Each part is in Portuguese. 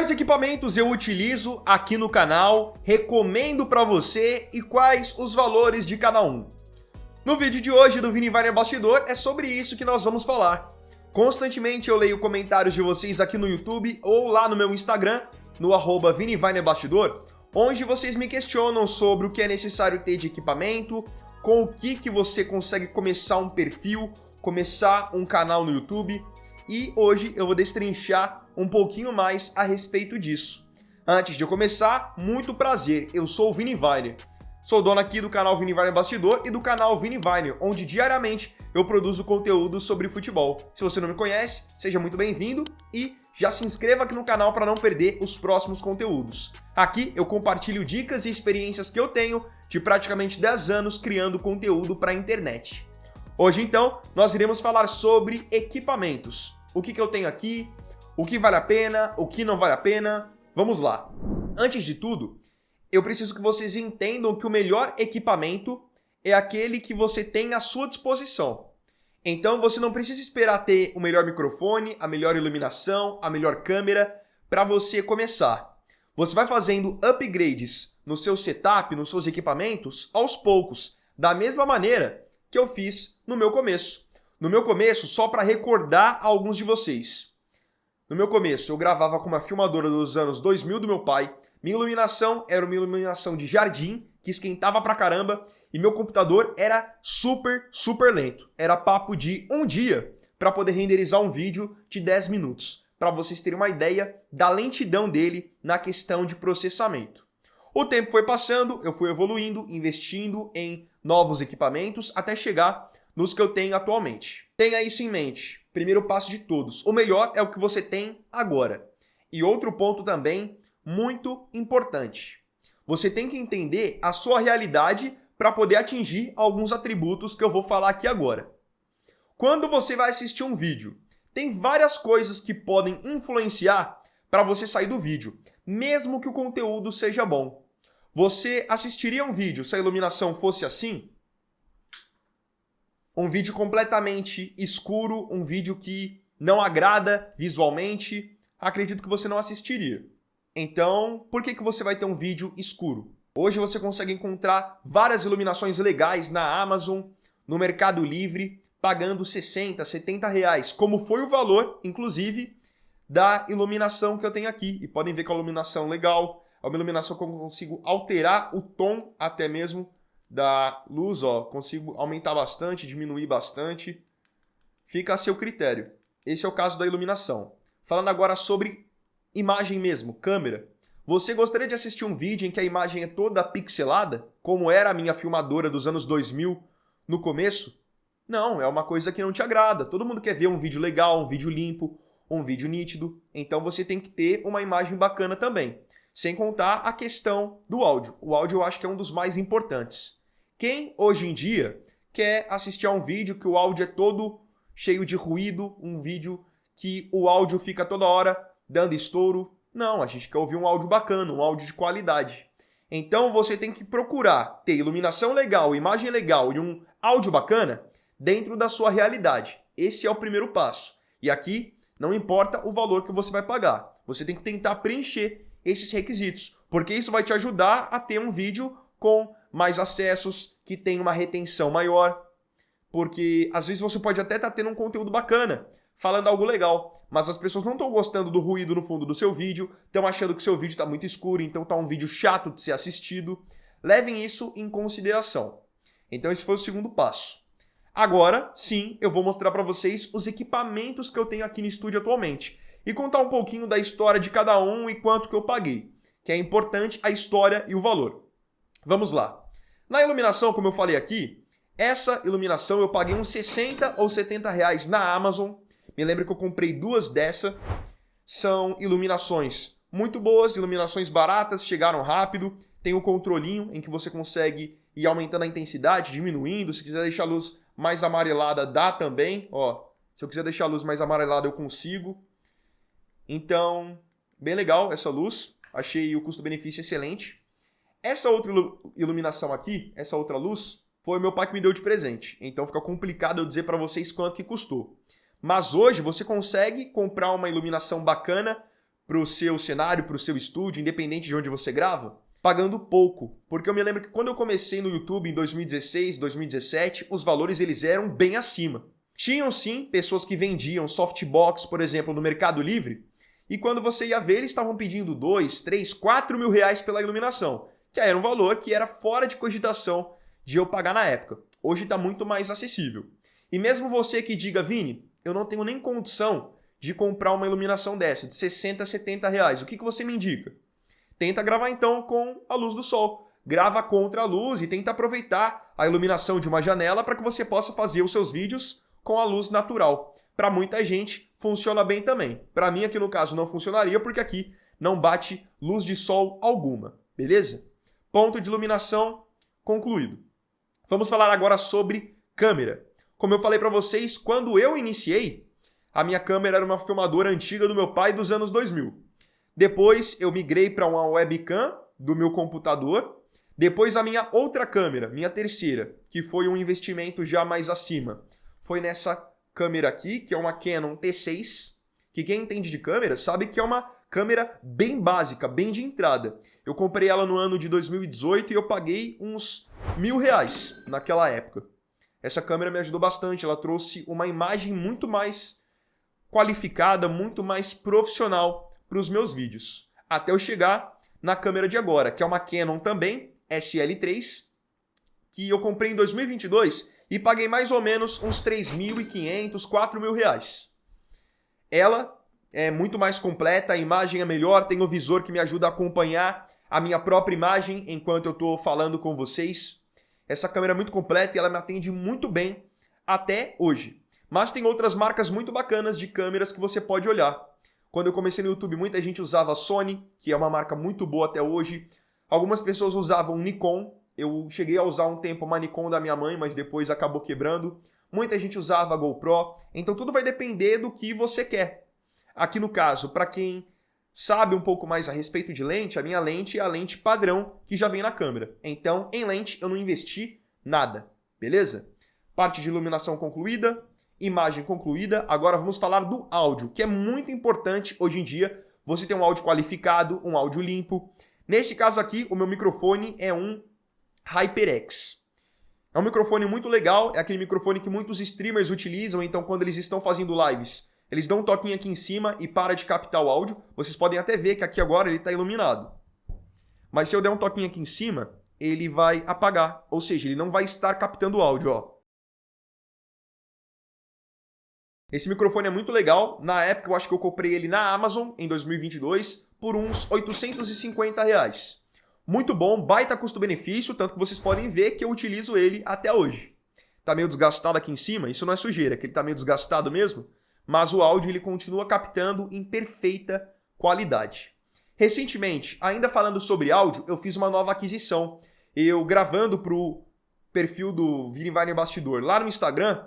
Quais equipamentos eu utilizo aqui no canal, recomendo para você e quais os valores de cada um? No vídeo de hoje do Vini Winer Bastidor é sobre isso que nós vamos falar. Constantemente eu leio comentários de vocês aqui no YouTube ou lá no meu Instagram, no @ViniWinerBastidor, onde vocês me questionam sobre o que é necessário ter de equipamento, com o que você consegue começar um perfil, começar um canal no YouTube. E hoje eu vou destrinchar um pouquinho mais a respeito disso. Antes de eu começar, muito prazer, eu sou o Vini Winer. Sou dono aqui do canal Vini Winer Bastidor e do canal Vini Winer, onde diariamente eu produzo conteúdo sobre futebol. Se você não me conhece, seja muito bem-vindo e já se inscreva aqui no canal para não perder os próximos conteúdos. Aqui eu compartilho dicas e experiências que eu tenho de praticamente 10 anos criando conteúdo para a internet. Hoje, então, nós iremos falar sobre equipamentos. O que eu tenho aqui, o que vale a pena, o que não vale a pena. Vamos lá. Antes de tudo, eu preciso que vocês entendam que o melhor equipamento é aquele que você tem à sua disposição. Então, você não precisa esperar ter o melhor microfone, a melhor iluminação, a melhor câmera para você começar. Você vai fazendo upgrades no seu setup, nos seus equipamentos, aos poucos, da mesma maneira que eu fiz no meu começo. No meu começo, só para recordar alguns de vocês. No meu começo, eu gravava com uma filmadora dos anos 2000 do meu pai. Minha iluminação era uma iluminação de jardim, que esquentava pra caramba. E meu computador era super lento. Era papo de um dia para poder renderizar um vídeo de 10 minutos. Para vocês terem uma ideia da lentidão dele na questão de processamento. O tempo foi passando, eu fui evoluindo, investindo em novos equipamentos até chegar nos que eu tenho atualmente. Tenha isso em mente. Primeiro passo de todos. O melhor é o que você tem agora. E outro ponto também muito importante. Você tem que entender a sua realidade para poder atingir alguns atributos que eu vou falar aqui agora. Quando você vai assistir um vídeo, tem várias coisas que podem influenciar para você sair do vídeo, mesmo que o conteúdo seja bom. Você assistiria um vídeo se a iluminação fosse assim? Um vídeo completamente escuro, um vídeo que não agrada visualmente, acredito que você não assistiria. Então, por que você vai ter um vídeo escuro? Hoje você consegue encontrar várias iluminações legais na Amazon, no Mercado Livre, pagando 60, 70 reais, como foi o valor, inclusive, da iluminação que eu tenho aqui. E podem ver que é uma iluminação legal, é uma iluminação que eu consigo alterar o tom até mesmo da luz, ó, consigo aumentar bastante, diminuir bastante. Fica a seu critério. Esse é o caso da iluminação. Falando agora sobre imagem mesmo, câmera. Você gostaria de assistir um vídeo em que a imagem é toda pixelada, como era a minha filmadora dos anos 2000 no começo? Não, é uma coisa que não te agrada. Todo mundo quer ver um vídeo legal, um vídeo limpo, um vídeo nítido. Então você tem que ter uma imagem bacana também. Sem contar a questão do áudio. O áudio eu acho que é um dos mais importantes. Quem hoje em dia quer assistir a um vídeo que o áudio é todo cheio de ruído, um vídeo que o áudio fica toda hora dando estouro? Não, a gente quer ouvir um áudio bacana, um áudio de qualidade. Então você tem que procurar ter iluminação legal, imagem legal e um áudio bacana dentro da sua realidade. Esse é o primeiro passo. E aqui não importa o valor que você vai pagar. Você tem que tentar preencher esses requisitos, porque isso vai te ajudar a ter um vídeo com mais acessos, que tem uma retenção maior, porque às vezes você pode até estar tendo um conteúdo bacana, falando algo legal, mas as pessoas não estão gostando do ruído no fundo do seu vídeo, estão achando que o seu vídeo está muito escuro, então está um vídeo chato de ser assistido. Levem isso em consideração. Então esse foi o segundo passo. Agora, sim, eu vou mostrar para vocês os equipamentos que eu tenho aqui no estúdio atualmente e contar um pouquinho da história de cada um e quanto que eu paguei, que é importante a história e o valor. Vamos lá. Na iluminação, como eu falei aqui, essa iluminação eu paguei uns 60 ou 70 reais na Amazon. Me lembro que eu comprei duas dessa. São iluminações muito boas, iluminações baratas, chegaram rápido. Tem um controlinho em que você consegue ir aumentando a intensidade, diminuindo. Se quiser deixar a luz mais amarelada, dá também. Ó, se eu quiser deixar a luz mais amarelada, eu consigo. Então, bem legal essa luz. Achei o custo-benefício excelente. Essa outra iluminação aqui, essa outra luz, foi o meu pai que me deu de presente. Então fica complicado eu dizer para vocês quanto que custou. Mas hoje você consegue comprar uma iluminação bacana para o seu cenário, para o seu estúdio, independente de onde você grava? Pagando pouco, porque eu me lembro que quando eu comecei no YouTube em 2016, 2017, os valores eles eram bem acima. Tinham sim pessoas que vendiam softbox, por exemplo, no Mercado Livre, e quando você ia ver, eles estavam pedindo 2, 3, 4 mil reais pela iluminação, que era um valor que era fora de cogitação de eu pagar na época. Hoje está muito mais acessível. E mesmo você que diga, Vini, eu não tenho nem condição de comprar uma iluminação dessa, de 60, 70 reais, o que você me indica? Tenta gravar então com a luz do sol. Grava contra a luz e tenta aproveitar a iluminação de uma janela para que você possa fazer os seus vídeos com a luz natural. Para muita gente funciona bem também. Para mim aqui no caso não funcionaria porque aqui não bate luz de sol alguma, beleza? Ponto de iluminação concluído. Vamos falar agora sobre câmera. Como eu falei para vocês, quando eu iniciei, a minha câmera era uma filmadora antiga do meu pai dos anos 2000. Depois eu migrei para uma webcam do meu computador. Depois a minha outra câmera, minha terceira, que foi um investimento já mais acima. Foi nessa câmera aqui, que é uma Canon T6, que quem entende de câmera sabe que é uma câmera bem básica, bem de entrada. Eu comprei ela no ano de 2018 e eu paguei uns R$1.000 naquela época. Essa câmera me ajudou bastante, ela trouxe uma imagem muito mais qualificada, muito mais profissional para os meus vídeos. Até eu chegar na câmera de agora, que é uma Canon também, SL3, que eu comprei em 2022 e paguei mais ou menos uns R$3.500, R$4.000. Ela é muito mais completa, a imagem é melhor, tem o visor que me ajuda a acompanhar a minha própria imagem enquanto eu estou falando com vocês. Essa câmera é muito completa e ela me atende muito bem até hoje. Mas tem outras marcas muito bacanas de câmeras que você pode olhar. Quando eu comecei no YouTube, muita gente usava a Sony, que é uma marca muito boa até hoje. Algumas pessoas usavam Nikon. Eu cheguei a usar um tempo uma Nikon da minha mãe, mas depois acabou quebrando. Muita gente usava a GoPro. Então tudo vai depender do que você quer. Aqui no caso, para quem sabe um pouco mais a respeito de lente, a minha lente é a lente padrão que já vem na câmera. Então, em lente, eu não investi nada. Beleza? Parte de iluminação concluída. Imagem concluída, agora vamos falar do áudio, que é muito importante hoje em dia você ter um áudio qualificado, um áudio limpo. Neste caso aqui, o meu microfone é um HyperX. É um microfone muito legal, é aquele microfone que muitos streamers utilizam, então quando eles estão fazendo lives, eles dão um toquinho aqui em cima e para de captar o áudio. Vocês podem até ver que aqui agora ele está iluminado. Mas se eu der um toquinho aqui em cima, ele vai apagar, ou seja, ele não vai estar captando o áudio, ó. Esse microfone é muito legal. Na época, eu acho que eu comprei ele na Amazon, em 2022, por uns R$850. Muito bom, baita custo-benefício, tanto que vocês podem ver que eu utilizo ele até hoje. Tá meio desgastado aqui em cima, isso não é sujeira, que ele tá meio desgastado mesmo, mas o áudio ele continua captando em perfeita qualidade. Recentemente, ainda falando sobre áudio, eu fiz uma nova aquisição. Eu gravando pro perfil do Vini Wagner Bastidor lá no Instagram,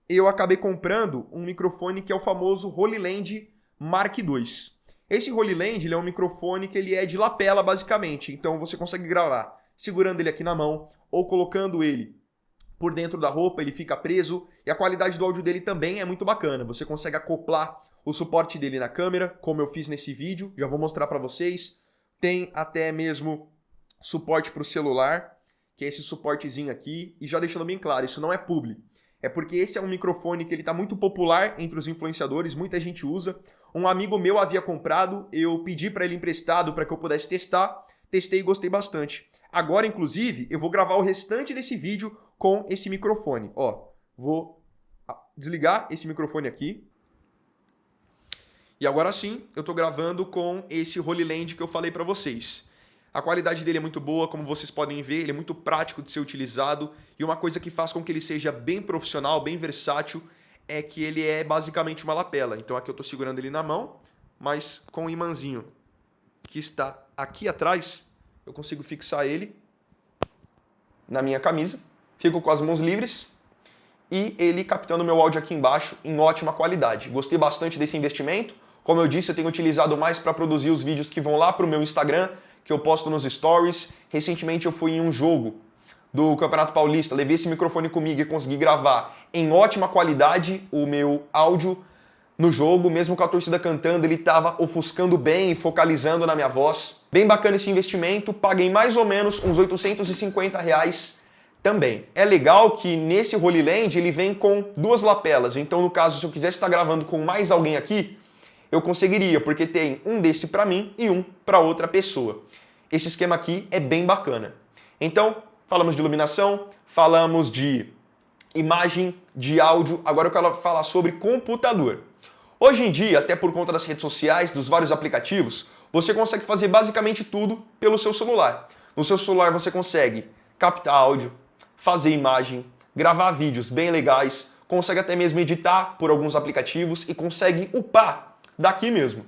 eu acabei comprando um microfone que é o famoso Holyland Mark II. Esse Holyland ele é um microfone que ele é de lapela, basicamente. Então você consegue gravar segurando ele aqui na mão ou colocando ele por dentro da roupa, ele fica preso. E a qualidade do áudio dele também é muito bacana. Você consegue acoplar o suporte dele na câmera, como eu fiz nesse vídeo. Já vou mostrar para vocês. Tem até mesmo suporte para o celular, que é esse suportezinho aqui. E já deixando bem claro, isso não é publi. É porque esse é um microfone que ele está muito popular entre os influenciadores, muita gente usa. Um amigo meu havia comprado, eu pedi para ele emprestado para que eu pudesse testar. Testei e gostei bastante. Agora, inclusive, eu vou gravar o restante desse vídeo com esse microfone. Ó, vou desligar esse microfone aqui. E agora sim, eu estou gravando com esse Holyland que eu falei para vocês. A qualidade dele é muito boa, como vocês podem ver, ele é muito prático de ser utilizado. E uma coisa que faz com que ele seja bem profissional, bem versátil, é que ele é basicamente uma lapela. Então aqui eu estou segurando ele na mão, mas com o imãzinho que está aqui atrás, eu consigo fixar ele na minha camisa. Fico com as mãos livres e ele captando meu áudio aqui embaixo em ótima qualidade. Gostei bastante desse investimento. Como eu disse, eu tenho utilizado mais para produzir os vídeos que vão lá para o meu Instagram, que eu posto nos stories. Recentemente eu fui em um jogo do Campeonato Paulista, levei esse microfone comigo e consegui gravar em ótima qualidade o meu áudio no jogo, mesmo com a torcida cantando, ele estava ofuscando bem e focalizando na minha voz. Bem bacana esse investimento, paguei mais ou menos uns R$850 também. É legal que nesse Holy Land ele vem com duas lapelas, então no caso, se eu quisesse estar gravando com mais alguém aqui, eu conseguiria, porque tem um desse para mim e um para outra pessoa. Esse esquema aqui é bem bacana. Então, falamos de iluminação, falamos de imagem, de áudio, agora eu quero falar sobre computador. Hoje em dia, até por conta das redes sociais, dos vários aplicativos, você consegue fazer basicamente tudo pelo seu celular. No seu celular você consegue captar áudio, fazer imagem, gravar vídeos bem legais, consegue até mesmo editar por alguns aplicativos e consegue upar daqui mesmo.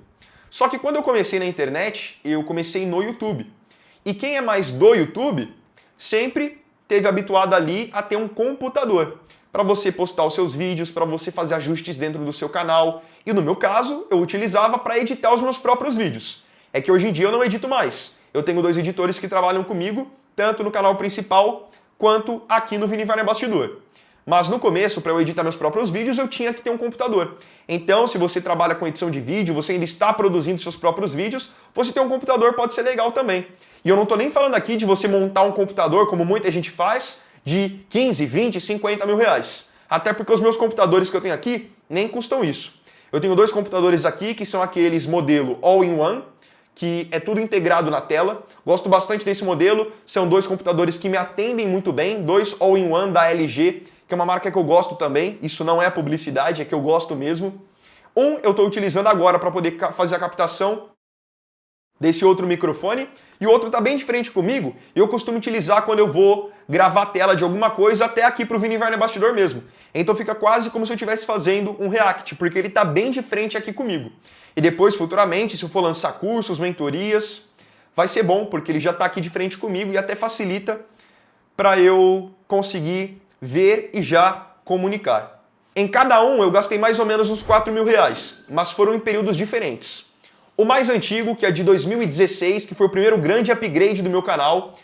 Só que quando eu comecei na internet, eu comecei no YouTube. E quem é mais do YouTube sempre teve habituado ali a ter um computador para você postar os seus vídeos, para você fazer ajustes dentro do seu canal. E no meu caso, eu utilizava para editar os meus próprios vídeos. É que hoje em dia eu não edito mais. Eu tenho 2 editores que trabalham comigo, tanto no canal principal quanto aqui no Vini Varner Bastidor. Mas no começo, para eu editar meus próprios vídeos, eu tinha que ter um computador. Então, se você trabalha com edição de vídeo, você ainda está produzindo seus próprios vídeos, você ter um computador pode ser legal também. E eu não estou nem falando aqui de você montar um computador, como muita gente faz, de 15, 20, 50 mil reais. Até porque os meus computadores que eu tenho aqui nem custam isso. Eu tenho 2 computadores aqui, que são aqueles modelo All-in-One, que é tudo integrado na tela. Gosto bastante desse modelo, são 2 computadores que me atendem muito bem, 2 All-in-One da LG, que é uma marca que eu gosto também, isso não é publicidade, é que eu gosto mesmo. Um eu estou utilizando agora para poder fazer a captação desse outro microfone, e o outro está bem de frente comigo, e eu costumo utilizar quando eu vou gravar a tela de alguma coisa, até aqui para o Vini Varner Bastidor mesmo. Então fica quase como se eu estivesse fazendo um react, porque ele está bem de frente aqui comigo. E depois, futuramente, se eu for lançar cursos, mentorias, vai ser bom, porque ele já está aqui de frente comigo e até facilita para eu conseguir ver e já comunicar. Em cada um eu gastei mais ou menos uns 4 mil reais, mas foram em períodos diferentes. O mais antigo, que é de 2016, que foi o primeiro grande upgrade do meu canal,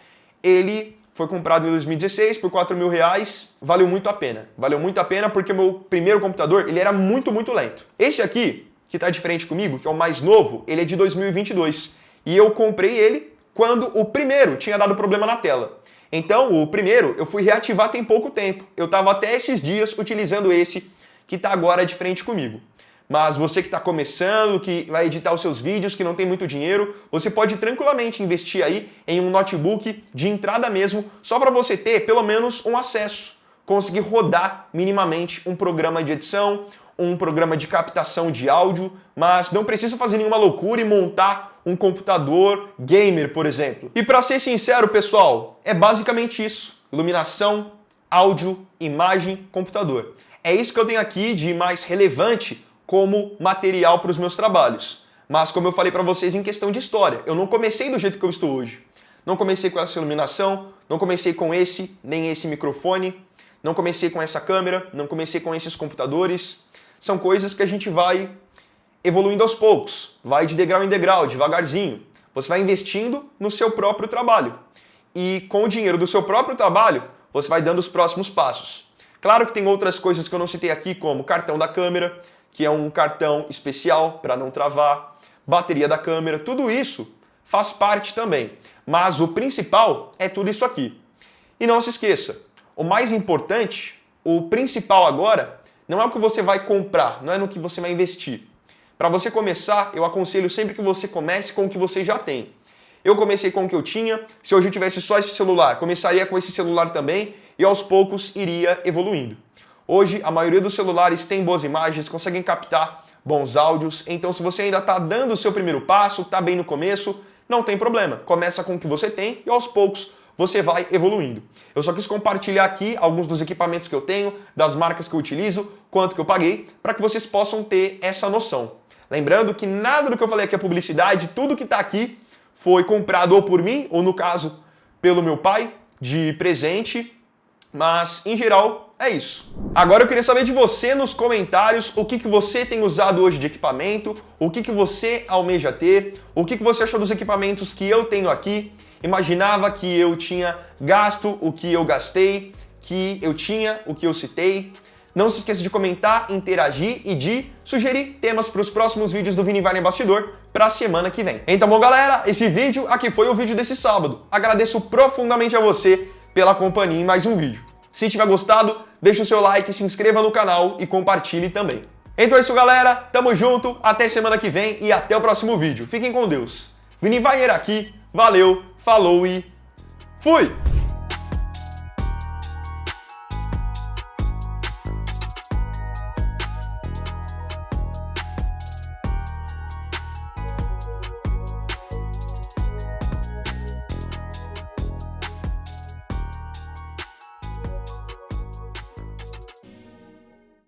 ele foi comprado em 2016 por 4 mil reais, valeu muito a pena. Valeu muito a pena porque o meu primeiro computador ele era muito lento. Esse aqui, que está de frente comigo, que é o mais novo, ele é de 2022. E eu comprei ele quando o primeiro tinha dado problema na tela. Então, o primeiro eu fui reativar tem pouco tempo. Eu estava até esses dias utilizando esse que está agora de frente comigo. Mas você que está começando, que vai editar os seus vídeos, que não tem muito dinheiro, você pode tranquilamente investir aí em um notebook de entrada mesmo, só para você ter pelo menos um acesso, conseguir rodar minimamente um programa de edição, um programa de captação de áudio, mas não precisa fazer nenhuma loucura e montar um computador gamer, por exemplo. E para ser sincero, pessoal, é basicamente isso: iluminação, áudio, imagem, computador. É isso que eu tenho aqui de mais relevante como material para os meus trabalhos. Mas como eu falei para vocês em questão de história, eu não comecei do jeito que eu estou hoje. Não comecei com essa iluminação, não comecei com esse, nem esse microfone, não comecei com essa câmera, não comecei com esses computadores. São coisas que a gente vai evoluindo aos poucos, vai de degrau em degrau, devagarzinho. Você vai investindo no seu próprio trabalho. E com o dinheiro do seu próprio trabalho, você vai dando os próximos passos. Claro que tem outras coisas que eu não citei aqui, como cartão da câmera, que é um cartão especial para não travar, bateria da câmera, tudo isso faz parte também. Mas o principal é tudo isso aqui. E não se esqueça, o mais importante, o principal agora, não é o que você vai comprar, não é no que você vai investir. Para você começar, eu aconselho sempre que você comece com o que você já tem. Eu comecei com o que eu tinha, se hoje eu tivesse só esse celular, começaria com esse celular também e aos poucos iria evoluindo. Hoje, a maioria dos celulares tem boas imagens, conseguem captar bons áudios, então se você ainda está dando o seu primeiro passo, está bem no começo, não tem problema. Começa com o que você tem e aos poucos você vai evoluindo. Eu só quis compartilhar aqui alguns dos equipamentos que eu tenho, das marcas que eu utilizo, quanto que eu paguei, para que vocês possam ter essa noção. Lembrando que nada do que eu falei aqui é publicidade, tudo que está aqui foi comprado ou por mim, ou no caso, pelo meu pai, de presente, mas em geral é isso. Agora eu queria saber de você nos comentários o que você tem usado hoje de equipamento, o que você almeja ter, o que você achou dos equipamentos que eu tenho aqui. Imaginava que eu tinha gasto o que eu gastei, que eu tinha o que eu citei. Não se esqueça de comentar, interagir e de sugerir temas para os próximos vídeos do Vini vai no Bastidor para a semana que vem. Então, bom, galera, esse vídeo aqui foi o vídeo desse sábado. Agradeço profundamente a você pela companhia em mais um vídeo. Se tiver gostado, deixa o seu like, se inscreva no canal e compartilhe também. Então é isso, galera. Tamo junto, até semana que vem e até o próximo vídeo. Fiquem com Deus. Vini Vaier aqui, valeu, falou e fui!